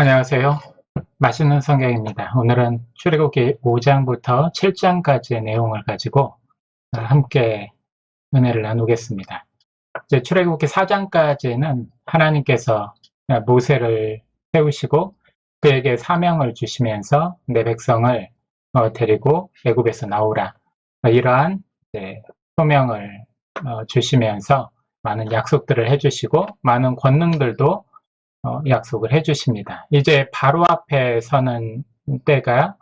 안녕하세요. 맛있는 성경입니다. 오늘은 출애굽기 5장부터 7장까지의 내용을 가지고 함께 은혜를 나누겠습니다. 이제 출애굽기 4장까지는 하나님께서 모세를 세우시고 그에게 사명을 주시면서 내 백성을 데리고 애굽에서 나오라, 이러한 소명을 주시면서 많은 약속들을 해주시고 많은 권능들도 약속을 해주십니다. 이제 바로 앞에 서는 때가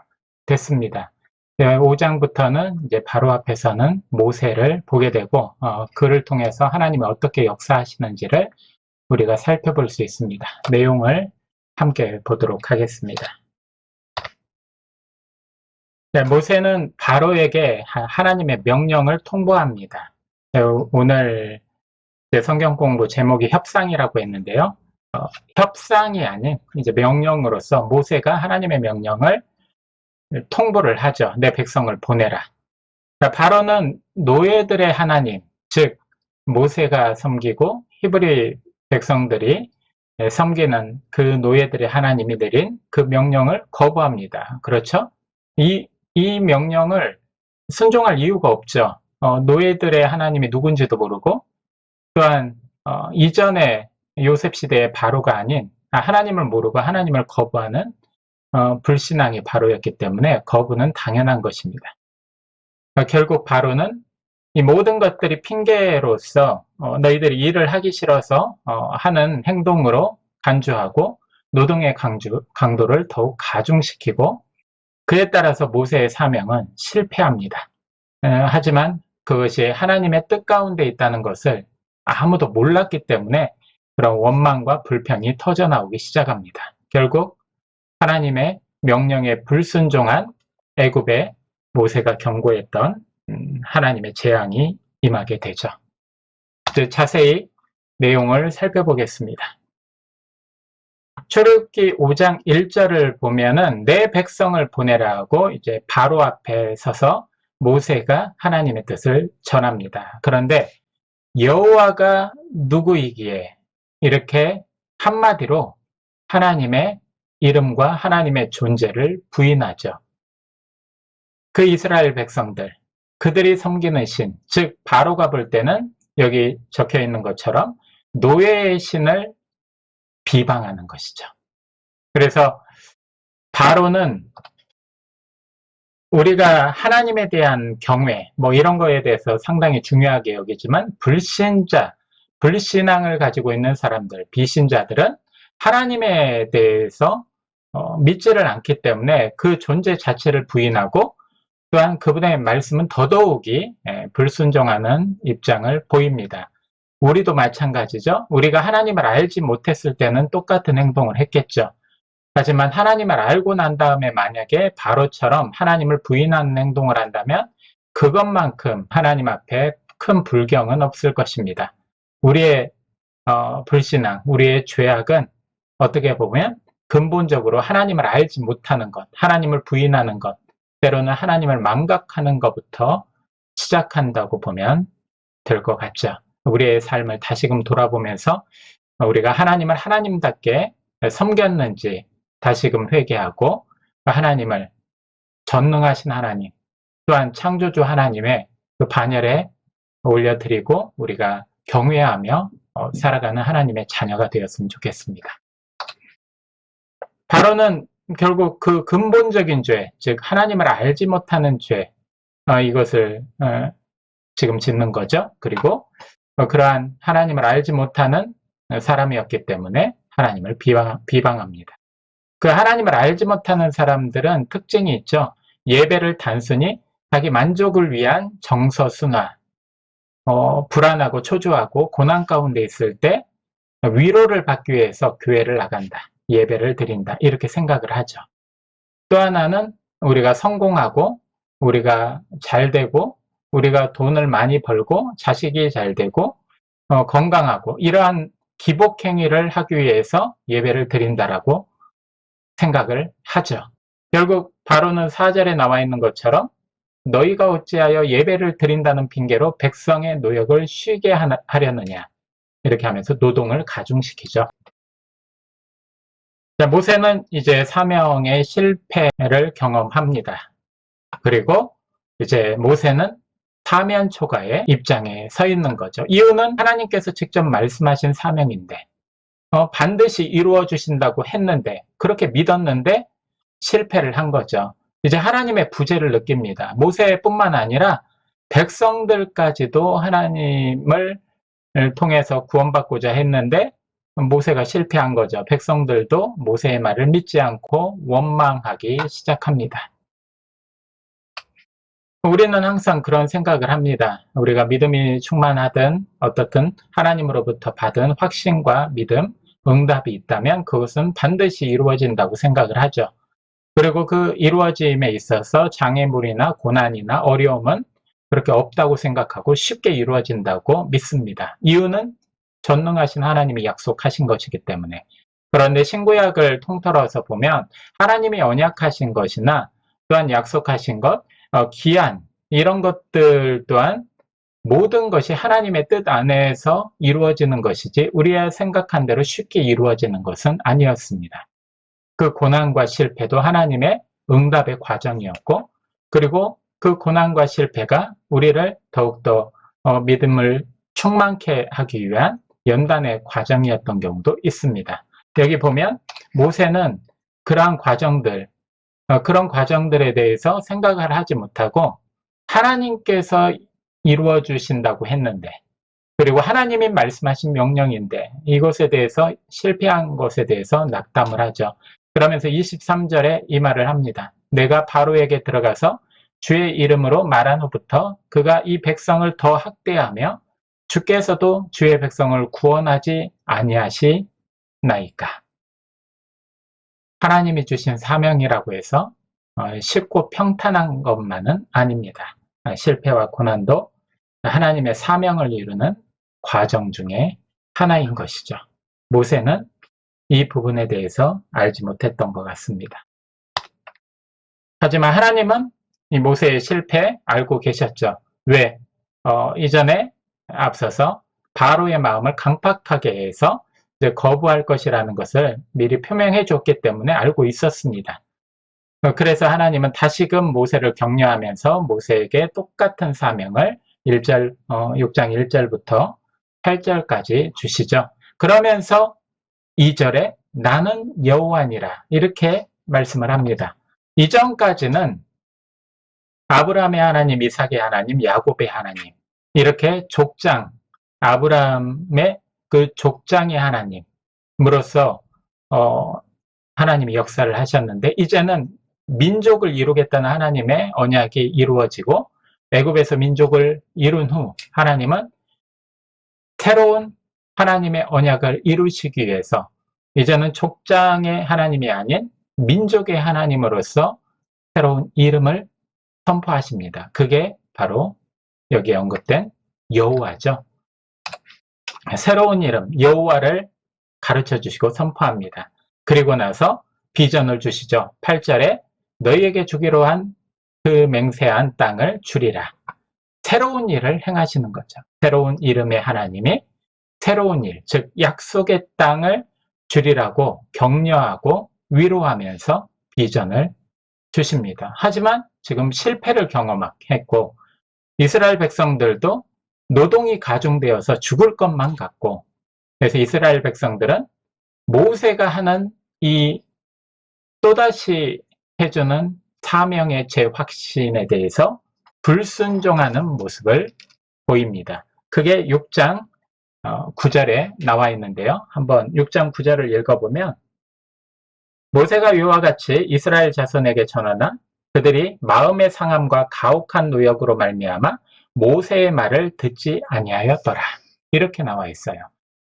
됐습니다. 5장부터는 이제 바로 앞에 서는 모세를 보게 되고 그를 통해서 하나님이 어떻게 역사하시는지를 우리가 살펴볼 수 있습니다. 내용을 함께 보도록 하겠습니다. 모세는 바로에게 하나님의 명령을 통보합니다. 오늘 성경 공부 제목이 협상이라고 했는데요. 협상이 아닌 이제 명령으로서 모세가 하나님의 명령을 통보를 하죠. 내 백성을 보내라. 그러니까 바로는 노예들의 하나님, 즉 모세가 섬기고 히브리 백성들이 섬기는 그 노예들의 하나님이 내린 그 명령을 거부합니다. 그렇죠? 이 명령을 순종할 이유가 없죠. 노예들의 하나님이 누군지도 모르고, 또한 이전에 요셉 시대의 바로가 아닌 하나님을 모르고 하나님을 거부하는 불신앙이 바로였기 때문에 거부는 당연한 것입니다. 결국 바로는 이 모든 것들이 핑계로서 너희들이 일을 하기 싫어서 하는 행동으로 간주하고 노동의 강도를 더욱 가중시키고, 그에 따라서 모세의 사명은 실패합니다. 하지만 그것이 하나님의 뜻 가운데 있다는 것을 아무도 몰랐기 때문에 그런 원망과 불평이 터져나오기 시작합니다. 결국 하나님의 명령에 불순종한 애굽의 모세가 경고했던 하나님의 재앙이 임하게 되죠. 자세히 내용을 살펴보겠습니다. 출애굽기 5장 1절을 보면은 내 백성을 보내라고 이제 바로 앞에 서서 모세가 하나님의 뜻을 전합니다. 그런데 여호와가 누구이기에 이렇게 한마디로 하나님의 이름과 하나님의 존재를 부인하죠. 그 이스라엘 백성들, 그들이 섬기는 신, 즉 바로가 볼 때는 여기 적혀 있는 것처럼 노예의 신을 비방하는 것이죠. 그래서 바로는 우리가 하나님에 대한 경외, 이런 거에 대해서 상당히 중요하게 여기지만 불신자, 불신앙을 가지고 있는 사람들, 비신자들은 하나님에 대해서 믿지를 않기 때문에 그 존재 자체를 부인하고, 또한 그분의 말씀은 더더욱이 불순종하는 입장을 보입니다. 우리도 마찬가지죠. 우리가 하나님을 알지 못했을 때는 똑같은 행동을 했겠죠. 하지만 하나님을 알고 난 다음에 만약에 바로처럼 하나님을 부인하는 행동을 한다면 그것만큼 하나님 앞에 큰 불경은 없을 것입니다. 우리의 불신앙, 우리의 죄악은 어떻게 보면 근본적으로 하나님을 알지 못하는 것, 하나님을 부인하는 것, 때로는 하나님을 망각하는 것부터 시작한다고 보면 될 것 같죠. 우리의 삶을 다시금 돌아보면서 우리가 하나님을 하나님답게 섬겼는지 다시금 회개하고, 하나님을, 전능하신 하나님, 또한 창조주 하나님의 그 반열에 올려드리고 우리가 경외하며 살아가는 하나님의 자녀가 되었으면 좋겠습니다. 바로는 결국 그 근본적인 죄, 즉 하나님을 알지 못하는 죄, 이것을 지금 짓는 거죠. 그리고 그러한 하나님을 알지 못하는 사람이었기 때문에 하나님을 비방합니다. 그 하나님을 알지 못하는 사람들은 특징이 있죠. 예배를 단순히 자기 만족을 위한 정서순화, 불안하고 초조하고 고난 가운데 있을 때 위로를 받기 위해서 교회를 나간다, 예배를 드린다, 이렇게 생각을 하죠. 또 하나는 우리가 성공하고 우리가 잘 되고 우리가 돈을 많이 벌고 자식이 잘 되고 건강하고 이러한 기복행위를 하기 위해서 예배를 드린다라고 생각을 하죠. 결국 바로는 4절에 나와 있는 것처럼 너희가 어찌하여 예배를 드린다는 핑계로 백성의 노역을 쉬게 하려느냐, 이렇게 하면서 노동을 가중시키죠. 자, 모세는 이제 사명의 실패를 경험합니다. 그리고 이제 모세는 사면 초가의 입장에 서 있는 거죠. 이유는 하나님께서 직접 말씀하신 사명인데 반드시 이루어 주신다고 했는데, 그렇게 믿었는데 실패를 한 거죠. 이제 하나님의 부재를 느낍니다. 모세뿐만 아니라 백성들까지도 하나님을 통해서 구원받고자 했는데 모세가 실패한 거죠. 백성들도 모세의 말을 믿지 않고 원망하기 시작합니다. 우리는 항상 그런 생각을 합니다. 우리가 믿음이 충만하든 어떻든 하나님으로부터 받은 확신과 믿음, 응답이 있다면 그것은 반드시 이루어진다고 생각을 하죠. 그리고 그 이루어짐에 있어서 장애물이나 고난이나 어려움은 그렇게 없다고 생각하고 쉽게 이루어진다고 믿습니다. 이유는 전능하신 하나님이 약속하신 것이기 때문에. 그런데 신구약을 통틀어서 보면 하나님이 언약하신 것이나 또한 약속하신 것, 기한, 이런 것들 또한 모든 것이 하나님의 뜻 안에서 이루어지는 것이지 우리가 생각한 대로 쉽게 이루어지는 것은 아니었습니다. 그 고난과 실패도 하나님의 응답의 과정이었고, 그리고 그 고난과 실패가 우리를 더욱더 믿음을 충만케 하기 위한 연단의 과정이었던 경우도 있습니다. 여기 보면 모세는 그러한 과정들, 그런 과정들에 대해서 생각을 하지 못하고 하나님께서 이루어 주신다고 했는데, 그리고 하나님이 말씀하신 명령인데 이것에 대해서 실패한 것에 대해서 낙담을 하죠. 그러면서 23절에 이 말을 합니다. 내가 바로에게 들어가서 주의 이름으로 말한 후부터 그가 이 백성을 더 학대하며 주께서도 주의 백성을 구원하지 아니하시나이까. 하나님이 주신 사명이라고 해서 쉽고 평탄한 것만은 아닙니다. 실패와 고난도 하나님의 사명을 이루는 과정 중에 하나인 것이죠. 모세는 이 부분에 대해서 알지 못했던 것 같습니다. 하지만 하나님은 이 모세의 실패 알고 계셨죠. 왜? 이전에 앞서서 바로의 마음을 강팍하게 해서 이제 거부할 것이라는 것을 미리 표명해 줬기 때문에 알고 있었습니다. 그래서 하나님은 다시금 모세를 격려하면서 모세에게 똑같은 사명을 6장 1절부터 8절까지 주시죠. 그러면서 2절에 나는 여호와니라 이렇게 말씀을 합니다. 이전까지는 아브라함의 하나님, 이삭의 하나님, 야곱의 하나님, 이렇게 족장, 아브라함의 그 족장의 하나님으로서 하나님이 역사를 하셨는데, 이제는 민족을 이루겠다는 하나님의 언약이 이루어지고 애굽에서 민족을 이룬 후 하나님은 새로운 하나님의 언약을 이루시기 위해서 이제는 족장의 하나님이 아닌 민족의 하나님으로서 새로운 이름을 선포하십니다. 그게 바로 여기에 언급된 여호와죠. 새로운 이름 여호와를 가르쳐 주시고 선포합니다. 그리고 나서 비전을 주시죠. 8절에 너희에게 주기로 한 그 맹세한 땅을 주리라. 새로운 일을 행하시는 거죠. 새로운 이름의 하나님이 새로운 일, 즉 약속의 땅을 주리라고 격려하고 위로하면서 비전을 주십니다. 하지만 지금 실패를 경험했고 이스라엘 백성들도 노동이 가중되어서 죽을 것만 같고, 그래서 이스라엘 백성들은 모세가 하는 이 또다시 해주는 사명의 재확신에 대해서 불순종하는 모습을 보입니다. 그게 6장 9절에 나와 있는데요. 한번 6장 9절을 읽어보면 모세가 이와 같이 이스라엘 자손에게 전하나 그들이 마음의 상함과 가혹한 노역으로 말미암아 모세의 말을 듣지 아니하였더라. 이렇게 나와 있어요.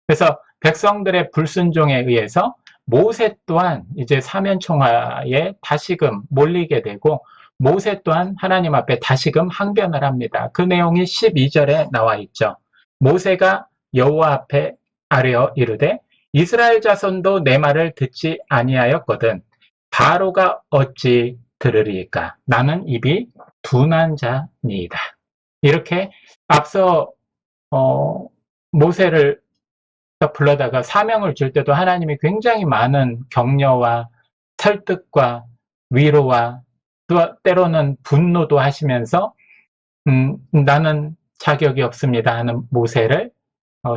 그래서 백성들의 불순종에 의해서 모세 또한 이제 사면총화에 다시금 몰리게 되고 모세 또한 하나님 앞에 다시금 항변을 합니다. 그 내용이 12절에 나와 있죠. 모세가 여호와 앞에 아뢰어 이르되 이스라엘 자손도 내 말을 듣지 아니하였거든 바로가 어찌 들으리까? 나는 입이 둔한 자니이다. 이렇게 앞서 모세를 불러다가 사명을 줄 때도 하나님이 굉장히 많은 격려와 설득과 위로와 또 때로는 분노도 하시면서 나는 자격이 없습니다 하는 모세를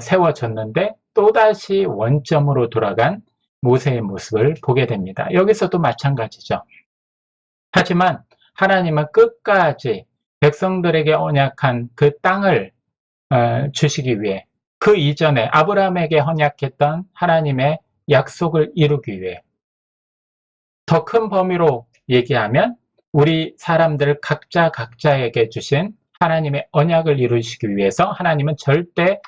세워줬는데 또다시 원점으로 돌아간 모세의 모습을 보게 됩니다. 여기서도 마찬가지죠. 하지만 하나님은 끝까지 백성들에게 언약한 그 땅을 주시기 위해 그 이전에 아브라함에게 언약했던 하나님의 약속을 이루기 위해 더 큰 범위로 얘기하면 우리 사람들 각자에게 주신 하나님의 언약을 이루시기 위해서 하나님은 절대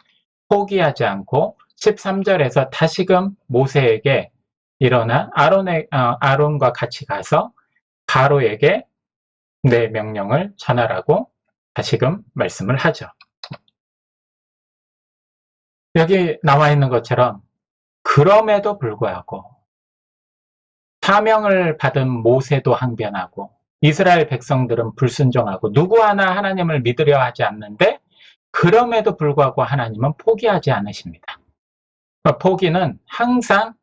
포기하지 않고 13절에서 다시금 모세에게 일어나 아론과 같이 가서 바로에게 내 명령을 전하라고 다시금 말씀을 하죠. 여기 나와 있는 것처럼 그럼에도 불구하고 사명을 받은 모세도 항변하고 이스라엘 백성들은 불순종하고 누구 하나 하나님을 믿으려 하지 않는데 그럼에도 불구하고 하나님은 포기하지 않으십니다. 포기는 항상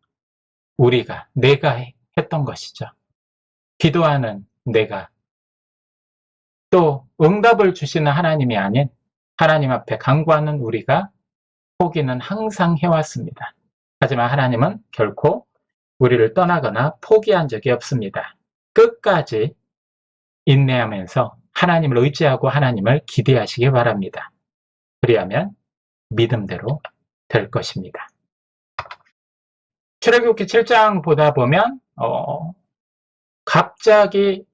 내가 했던 것이죠. 기도하는 내가, 또 응답을 주시는 하나님이 아닌 하나님 앞에 간구하는 우리가 포기는 항상 해왔습니다. 하지만 하나님은 결코 우리를 떠나거나 포기한 적이 없습니다. 끝까지 인내하면서 하나님을 의지하고 하나님을 기대하시기 바랍니다. 그리하면 믿음대로 될 것입니다. 출애굽기 7장 보다 보면 갑자기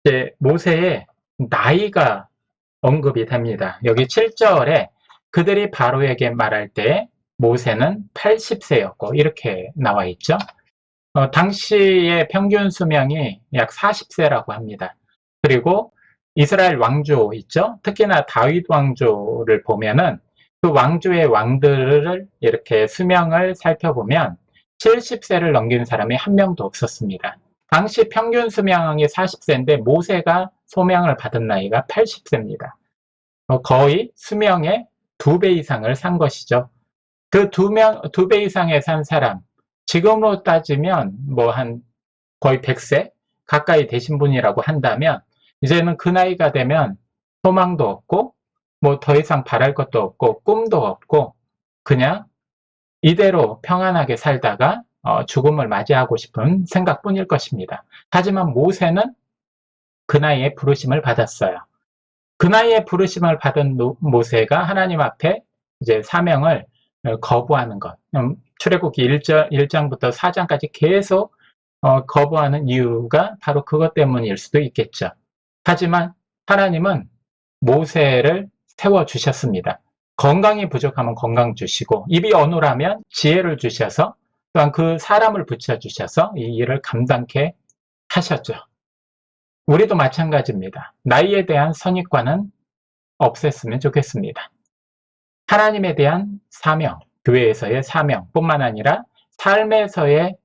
이제 모세의 나이가 언급이 됩니다. 여기 7절에 그들이 바로에게 말할 때 모세는 80세였고 이렇게 나와 있죠. 당시의 평균 수명이 약 40세라고 합니다. 그리고 이스라엘 왕조 있죠. 특히나 다윗 왕조를 보면은 그 왕조의 왕들을 이렇게 수명을 살펴보면 70세를 넘긴 사람이 한 명도 없었습니다. 당시 평균 수명이 40세인데 모세가 소명을 받은 나이가 80세입니다. 거의 수명의 2배 이상을 산 것이죠. 그 2배 이상에 산 사람, 지금으로 따지면 거의 100세 가까이 되신 분이라고 한다면 이제는 그 나이가 되면 소망도 없고 더 이상 바랄 것도 없고 꿈도 없고 그냥 이대로 평안하게 살다가 죽음을 맞이하고 싶은 생각뿐일 것입니다. 하지만 모세는 그 나이에 부르심을 받았어요. 그 나이에 부르심을 받은 모세가 하나님 앞에 이제 사명을 거부하는 것. 출애굽기 1장부터 4장까지 계속 거부하는 이유가 바로 그것 때문일 수도 있겠죠. 하지만 하나님은 모세를 세워주셨습니다. 건강이 부족하면 건강 주시고 입이 어눌하면 지혜를 주셔서 또한 그 사람을 붙여주셔서 이 일을 감당케 하셨죠. 우리도 마찬가지입니다. 나이에 대한 선입관은 없앴으면 좋겠습니다. 하나님에 대한 사명, 교회에서의 사명뿐만 아니라 삶에서의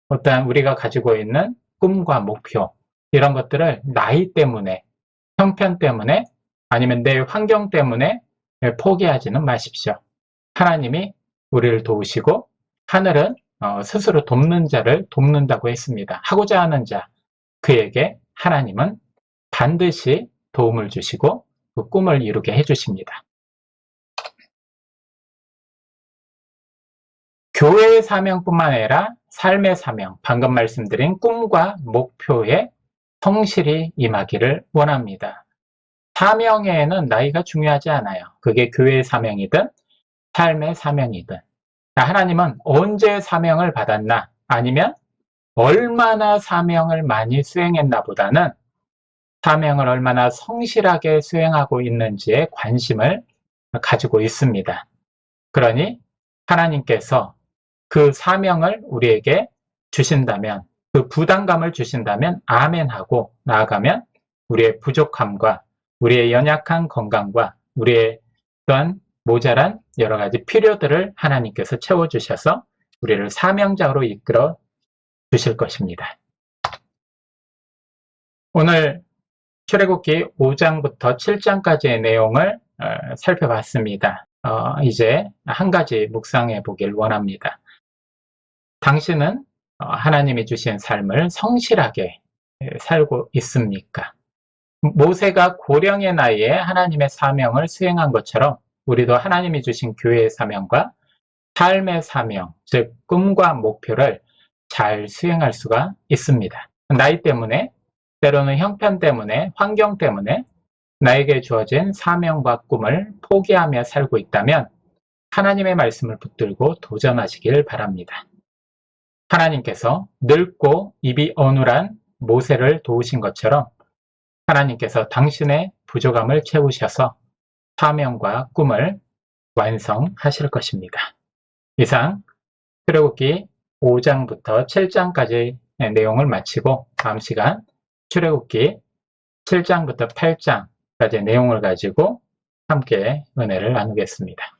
어떠한 우리가 가지고 있는 꿈과 목표 이런 것들을 나이 때문에, 형편 때문에 아니면 내 환경 때문에 포기하지는 마십시오. 하나님이 우리를 도우시고 하늘은 스스로 돕는 자를 돕는다고 했습니다. 하고자 하는 자, 그에게 하나님은 반드시 도움을 주시고 그 꿈을 이루게 해주십니다. 교회의 사명뿐만 아니라 삶의 사명, 방금 말씀드린 꿈과 목표에 성실히 임하기를 원합니다. 사명에는 나이가 중요하지 않아요. 그게 교회의 사명이든 삶의 사명이든. 하나님은 언제 사명을 받았나 아니면 얼마나 사명을 많이 수행했나 보다는 사명을 얼마나 성실하게 수행하고 있는지에 관심을 가지고 있습니다. 그러니 하나님께서 그 사명을 우리에게 주신다면, 그 부담감을 주신다면 아멘하고 나아가면 우리의 부족함과 우리의 연약한 건강과 우리의 또한 모자란 여러 가지 필요들을 하나님께서 채워주셔서 우리를 사명자로 이끌어 주실 것입니다. 오늘 출애굽기 5장부터 7장까지의 내용을 살펴봤습니다. 이제 한 가지 묵상해 보길 원합니다. 당신은 하나님이 주신 삶을 성실하게 살고 있습니까? 모세가 고령의 나이에 하나님의 사명을 수행한 것처럼 우리도 하나님이 주신 교회의 사명과 삶의 사명, 즉 꿈과 목표를 잘 수행할 수가 있습니다. 나이 때문에, 때로는 형편 때문에, 환경 때문에 나에게 주어진 사명과 꿈을 포기하며 살고 있다면 하나님의 말씀을 붙들고 도전하시길 바랍니다. 하나님께서 늙고 입이 어눌한 모세를 도우신 것처럼 하나님께서 당신의 부족함을 채우셔서 사명과 꿈을 완성하실 것입니다. 이상 출애굽기 5장부터 7장까지 내용을 마치고 다음 시간 출애굽기 7장부터 8장까지 내용을 가지고 함께 은혜를 나누겠습니다.